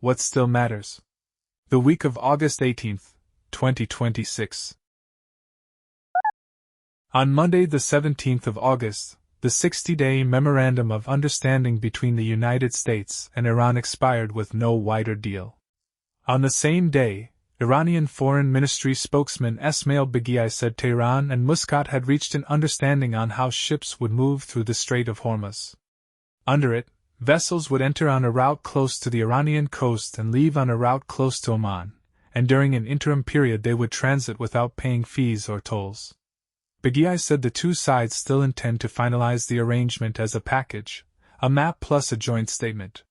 What still matters? The week of August 18, 2026. On Monday, the 17th of August, the 60-day Memorandum of Understanding between the United States and Iran expired with no wider deal. On the same day, Iranian Foreign Ministry spokesman Esmail Baghai said Tehran and Muscat had reached an understanding on how ships would move through the Strait of Hormuz. Under it, vessels would enter on a route close to the Iranian coast and leave on a route close to Oman, and during an interim period they would transit without paying fees or tolls. Baghai said the two sides still intend to finalize the arrangement as a package, a map plus a joint statement.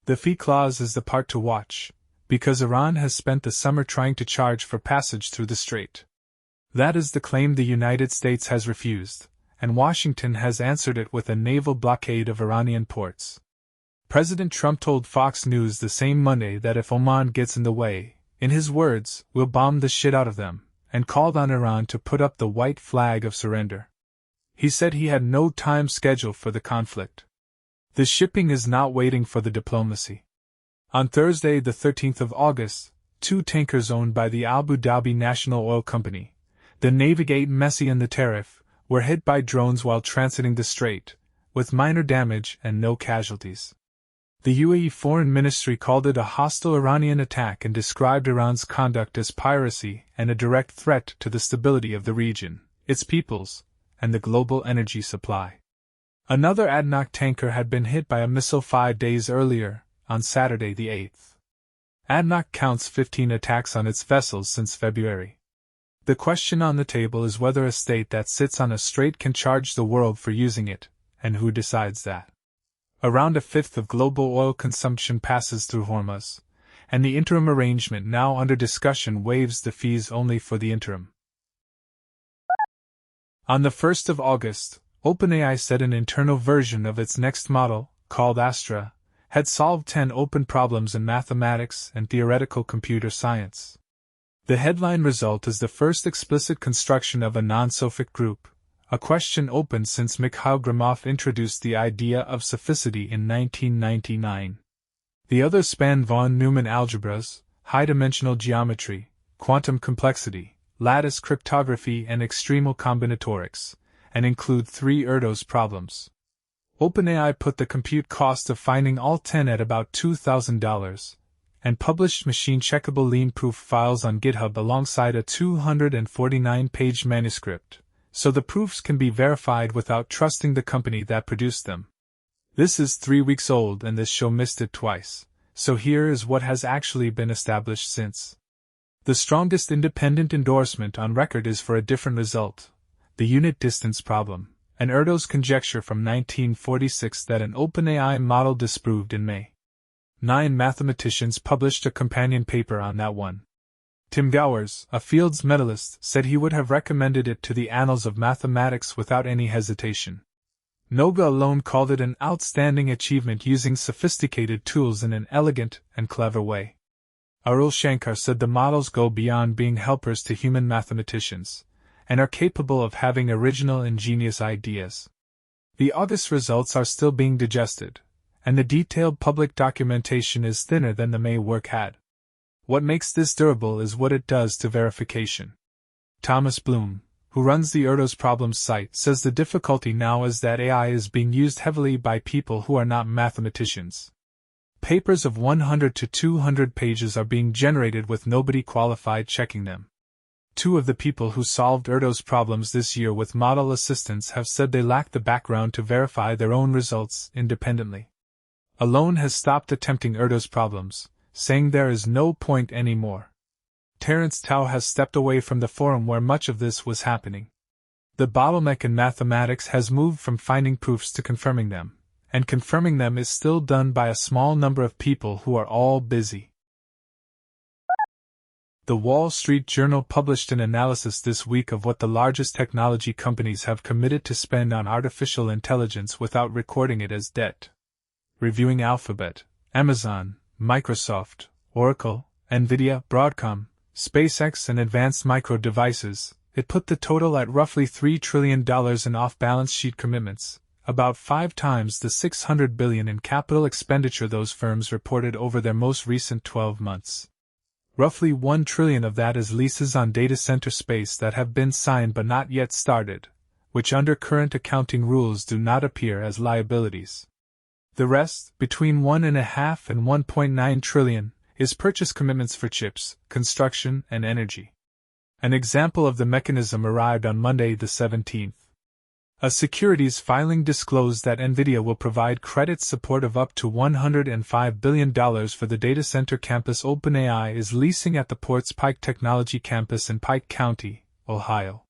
The fee clause is the part to watch, because Iran has spent the summer trying to charge for passage through the strait. That is the claim the United States has refused, and Washington has answered it with a naval blockade of Iranian ports. President Trump told Fox News the same Monday that if Oman gets in the way, in his words, we'll bomb the shit out of them, and called on Iran to put up the white flag of surrender. He said he had no time schedule for the conflict. The shipping is not waiting for the diplomacy. On Thursday, the 13th of August, two tankers owned by the Abu Dhabi National Oil Company, the Navigate Messi and the Tariff, were hit by drones while transiting the strait, with minor damage and no casualties. The UAE Foreign Ministry called it a hostile Iranian attack and described Iran's conduct as piracy and a direct threat to the stability of the region, its peoples, and the global energy supply. Another ADNOC tanker had been hit by a missile 5 days earlier, on Saturday the 8th. ADNOC counts 15 attacks on its vessels since February. The question on the table is whether a state that sits on a strait can charge the world for using it, and who decides that. Around a fifth of global oil consumption passes through Hormuz, and the interim arrangement now under discussion waives the fees only for the interim. On the 1st of August, OpenAI said an internal version of its next model, called Astra, had solved 10 open problems in mathematics and theoretical computer science. The headline result is the first explicit construction of a non-sophic group, a question open since Mikhail Gromov introduced the idea of sophicity in 1999. The others span von Neumann algebras, high-dimensional geometry, quantum complexity, lattice cryptography and extremal combinatorics, and include 3 Erdos problems. OpenAI put the compute cost of finding all 10 at about $2,000, and published machine-checkable lean-proof files on GitHub alongside a 249-page manuscript, so the proofs can be verified without trusting the company that produced them. This is 3 weeks old and this show missed it twice, so here is what has actually been established since. The strongest independent endorsement on record is for a different result, the unit distance problem, an Erdos conjecture from 1946 that an OpenAI model disproved in May. 9 mathematicians published a companion paper on that one. Tim Gowers, a Fields medalist, said he would have recommended it to the annals of mathematics without any hesitation. Noga alone called it an outstanding achievement using sophisticated tools in an elegant and clever way. Arul Shankar said the models go beyond being helpers to human mathematicians, and are capable of having original ingenious ideas. The August results are still being digested, and the detailed public documentation is thinner than the May work had. What makes this durable is what it does to verification. Thomas Bloom, who runs the Erdos Problems site, says the difficulty now is that AI is being used heavily by people who are not mathematicians. Papers of 100 to 200 pages are being generated with nobody qualified checking them. 2 of the people who solved Erdos problems this year with model assistance have said they lack the background to verify their own results independently. Alone has stopped attempting Erdos problems, saying there is no point anymore. Terence Tao has stepped away from the forum where much of this was happening. The bottleneck in mathematics has moved from finding proofs to confirming them, and confirming them is still done by a small number of people who are all busy. The Wall Street Journal published an analysis this week of what the largest technology companies have committed to spend on artificial intelligence without recording it as debt. Reviewing Alphabet, Amazon, Microsoft, Oracle, Nvidia, Broadcom, SpaceX and Advanced Micro Devices, it put the total at roughly $3 trillion in off-balance sheet commitments, about 5 times the $600 billion in capital expenditure those firms reported over their most recent 12 months. Roughly $1 trillion of that is leases on data center space that have been signed but not yet started, which under current accounting rules do not appear as liabilities. The rest, between $1.5 and $1.9 trillion, is purchase commitments for chips, construction, and energy. An example of the mechanism arrived on Monday the 17th. A securities filing disclosed that Nvidia will provide credit support of up to $105 billion for the data center campus OpenAI is leasing at the port's Pike Technology campus in Pike County, Ohio.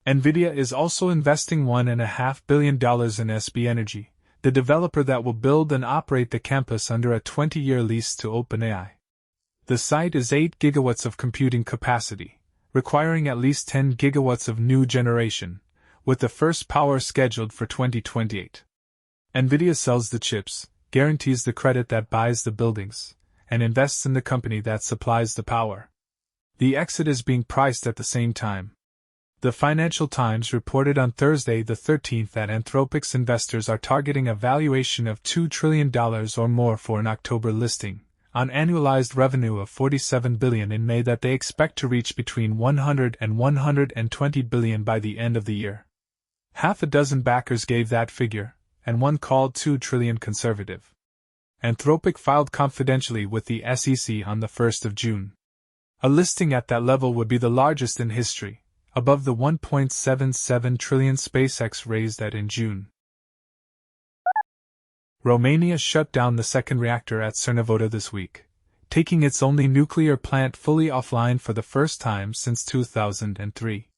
Nvidia is also investing $1.5 billion in SB Energy, the developer that will build and operate the campus under a 20-year lease to OpenAI. The site is 8 gigawatts of computing capacity, requiring at least 10 gigawatts of new generation, with the first power scheduled for 2028. Nvidia sells the chips, guarantees the credit that buys the buildings, and invests in the company that supplies the power. The exit is being priced at the same time. The Financial Times reported on Thursday the 13th that Anthropic's investors are targeting a valuation of $2 trillion or more for an October listing, on annualized revenue of $47 billion in May that they expect to reach between $100 and $120 billion by the end of the year. Half a dozen backers gave that figure, and one called $2 trillion conservative. Anthropic filed confidentially with the SEC on the 1st of June. A listing at that level would be the largest in history, above the $1.77 trillion SpaceX raised at in June. Romania shut down the second reactor at Cernavoda this week, taking its only nuclear plant fully offline for the first time since 2003.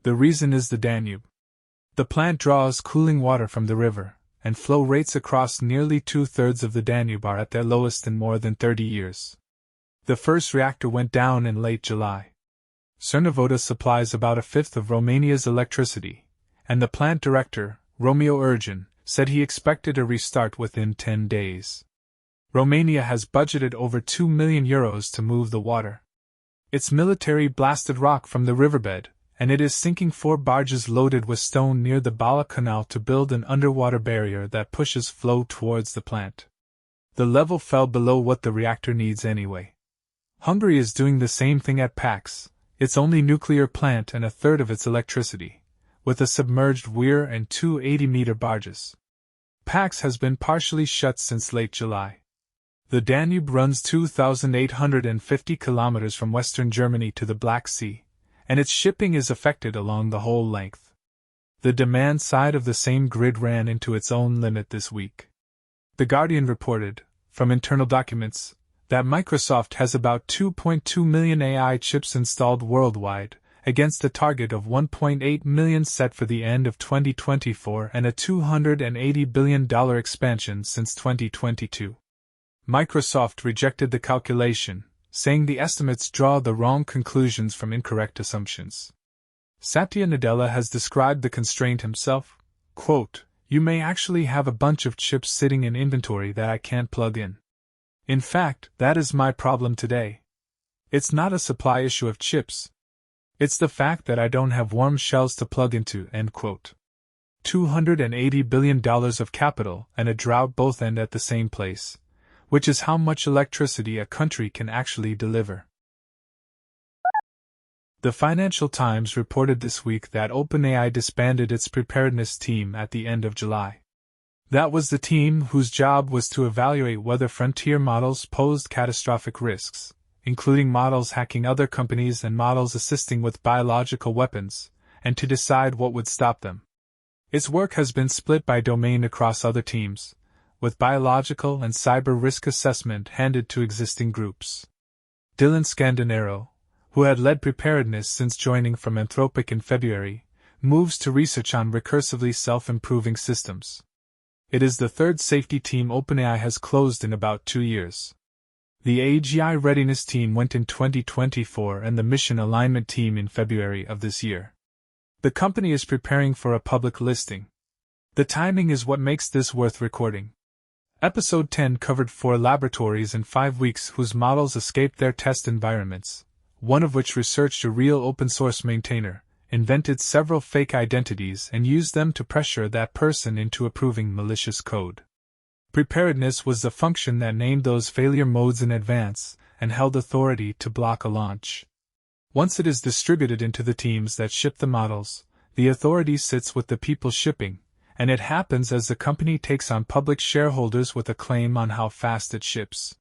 The reason is the Danube. The plant draws cooling water from the river, and flow rates across nearly 2/3 of the Danube are at their lowest in more than 30 years. The first reactor went down in late July. Cernavoda supplies about a fifth of Romania's electricity, and the plant director, Romeo Urgen, said he expected a restart within 10 days. Romania has budgeted over €2 million to move the water. Its military blasted rock from the riverbed, and it is sinking 4 barges loaded with stone near the Bala Canal to build an underwater barrier that pushes flow towards the plant. The level fell below what the reactor needs anyway. Hungary is doing the same thing at Pax, its only nuclear plant and a third of its electricity, with a submerged weir and 2 80-meter barges. Pax has been partially shut since late July. The Danube runs 2,850 kilometers from western Germany to the Black Sea, and its shipping is affected along the whole length. The demand side of the same grid ran into its own limit this week. The Guardian reported, from internal documents, that Microsoft has about 2.2 million AI chips installed worldwide, against a target of 1.8 million set for the end of 2024 and a $280 billion expansion since 2022. Microsoft rejected the calculation, saying the estimates draw the wrong conclusions from incorrect assumptions. Satya Nadella has described the constraint himself, quote, "You may actually have a bunch of chips sitting in inventory that I can't plug in. In fact, that is my problem today. It's not a supply issue of chips. It's the fact that I don't have warm shells to plug into," end quote. $280 billion of capital and a drought both end at the same place, which is how much electricity a country can actually deliver. The Financial Times reported this week that OpenAI disbanded its Preparedness team at the end of July. That was the team whose job was to evaluate whether frontier models posed catastrophic risks, including models hacking other companies and models assisting with biological weapons, and to decide what would stop them. Its work has been split by domain across other teams, with biological and cyber risk assessment handed to existing groups. Dylan Scandinaro, who had led Preparedness since joining from Anthropic in February, moves to research on recursively self-improving systems. It is the third safety team OpenAI has closed in about 2 years. The AGI readiness team went in 2024 and the mission alignment team in February of this year. The company is preparing for a public listing. The timing is what makes this worth recording. Episode 10 covered 4 laboratories in 5 weeks whose models escaped their test environments, one of which researched a real open-source maintainer, invented several fake identities and used them to pressure that person into approving malicious code. Preparedness was the function that named those failure modes in advance and held authority to block a launch. Once it is distributed into the teams that ship the models, the authority sits with the people shipping, and it happens as the company takes on public shareholders with a claim on how fast it ships.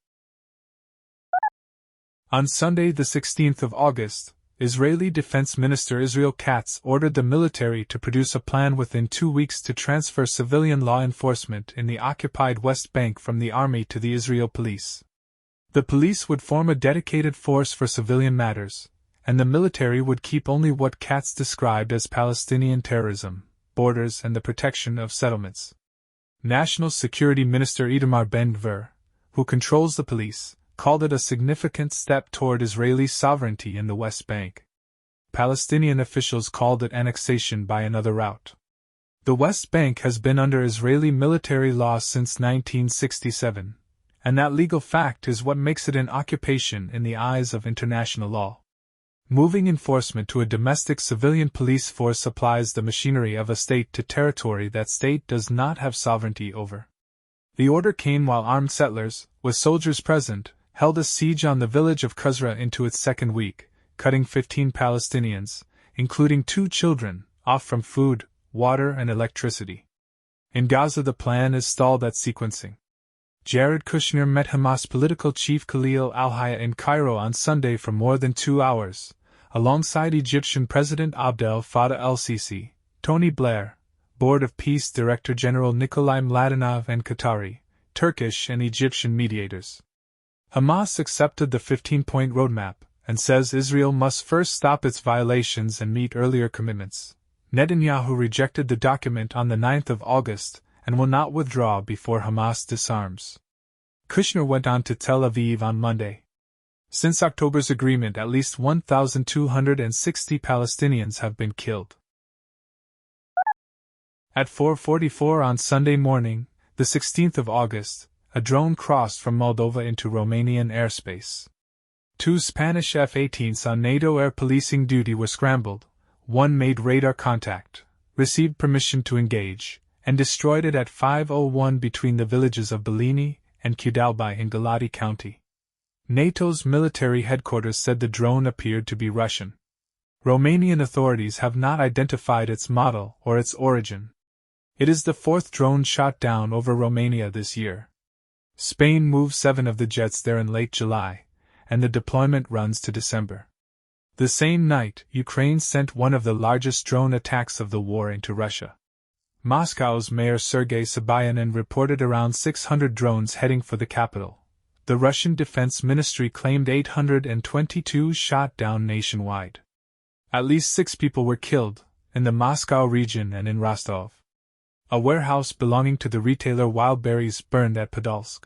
On Sunday, the 16th of August, Israeli Defense Minister Israel Katz ordered the military to produce a plan within 2 weeks to transfer civilian law enforcement in the occupied West Bank from the army to the Israel police. The police would form a dedicated force for civilian matters, and the military would keep only what Katz described as Palestinian terrorism, borders and the protection of settlements. National Security Minister Itamar Ben-Gvir, who controls the police, called it a significant step toward Israeli sovereignty in the West Bank. Palestinian officials called it annexation by another route. The West Bank has been under Israeli military law since 1967, and that legal fact is what makes it an occupation in the eyes of international law. Moving enforcement to a domestic civilian police force applies the machinery of a state to territory that state does not have sovereignty over. The order came while armed settlers, with soldiers present, held a siege on the village of Qusra into its second week, cutting 15 Palestinians, including 2 children, off from food, water and electricity. In Gaza the plan is stalled at sequencing. Jared Kushner met Hamas political chief Khalil al-Hayya in Cairo on Sunday for more than 2 hours, alongside Egyptian President Abdel Fattah el-Sisi, Tony Blair, Board of Peace Director General Nikolai Mladenov and Qatari, Turkish and Egyptian mediators. Hamas accepted the 15-point roadmap and says Israel must first stop its violations and meet earlier commitments. Netanyahu rejected the document on the 9th of August and will not withdraw before Hamas disarms. Kushner went on to Tel Aviv on Monday. Since October's agreement, at least 1,260 Palestinians have been killed. At 4:44 on Sunday morning, the 16th of August, a drone crossed from Moldova into Romanian airspace. 2 Spanish F-18s on NATO air policing duty were scrambled, one made radar contact, received permission to engage, and destroyed it at 5:01 between the villages of Bellini and Kudalbai in Galati County. NATO's military headquarters said the drone appeared to be Russian. Romanian authorities have not identified its model or its origin. It is the 4th drone shot down over Romania this year. Spain moved 7 of the jets there in late July, and the deployment runs to December. The same night, Ukraine sent one of the largest drone attacks of the war into Russia. Moscow's Mayor Sergei Sobyanin reported around 600 drones heading for the capital. The Russian Defense Ministry claimed 822 shot down nationwide. At least 6 people were killed, in the Moscow region and in Rostov. A warehouse belonging to the retailer Wildberries burned at Podolsk.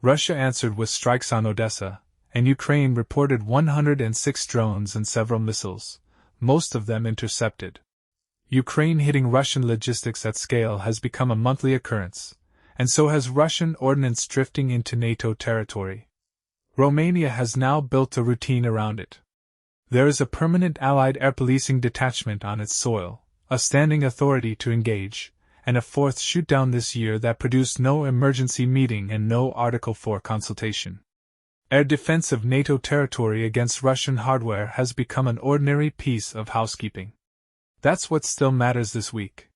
Russia answered with strikes on Odessa, and Ukraine reported 106 drones and several missiles, most of them intercepted. Ukraine hitting Russian logistics at scale has become a monthly occurrence, and so has Russian ordnance drifting into NATO territory. Romania has now built a routine around it. There is a permanent Allied air policing detachment on its soil, a standing authority to engage, and a 4th shootdown this year that produced no emergency meeting and no Article 4 consultation. Air defense of NATO territory against Russian hardware has become an ordinary piece of housekeeping. That's what still matters this week.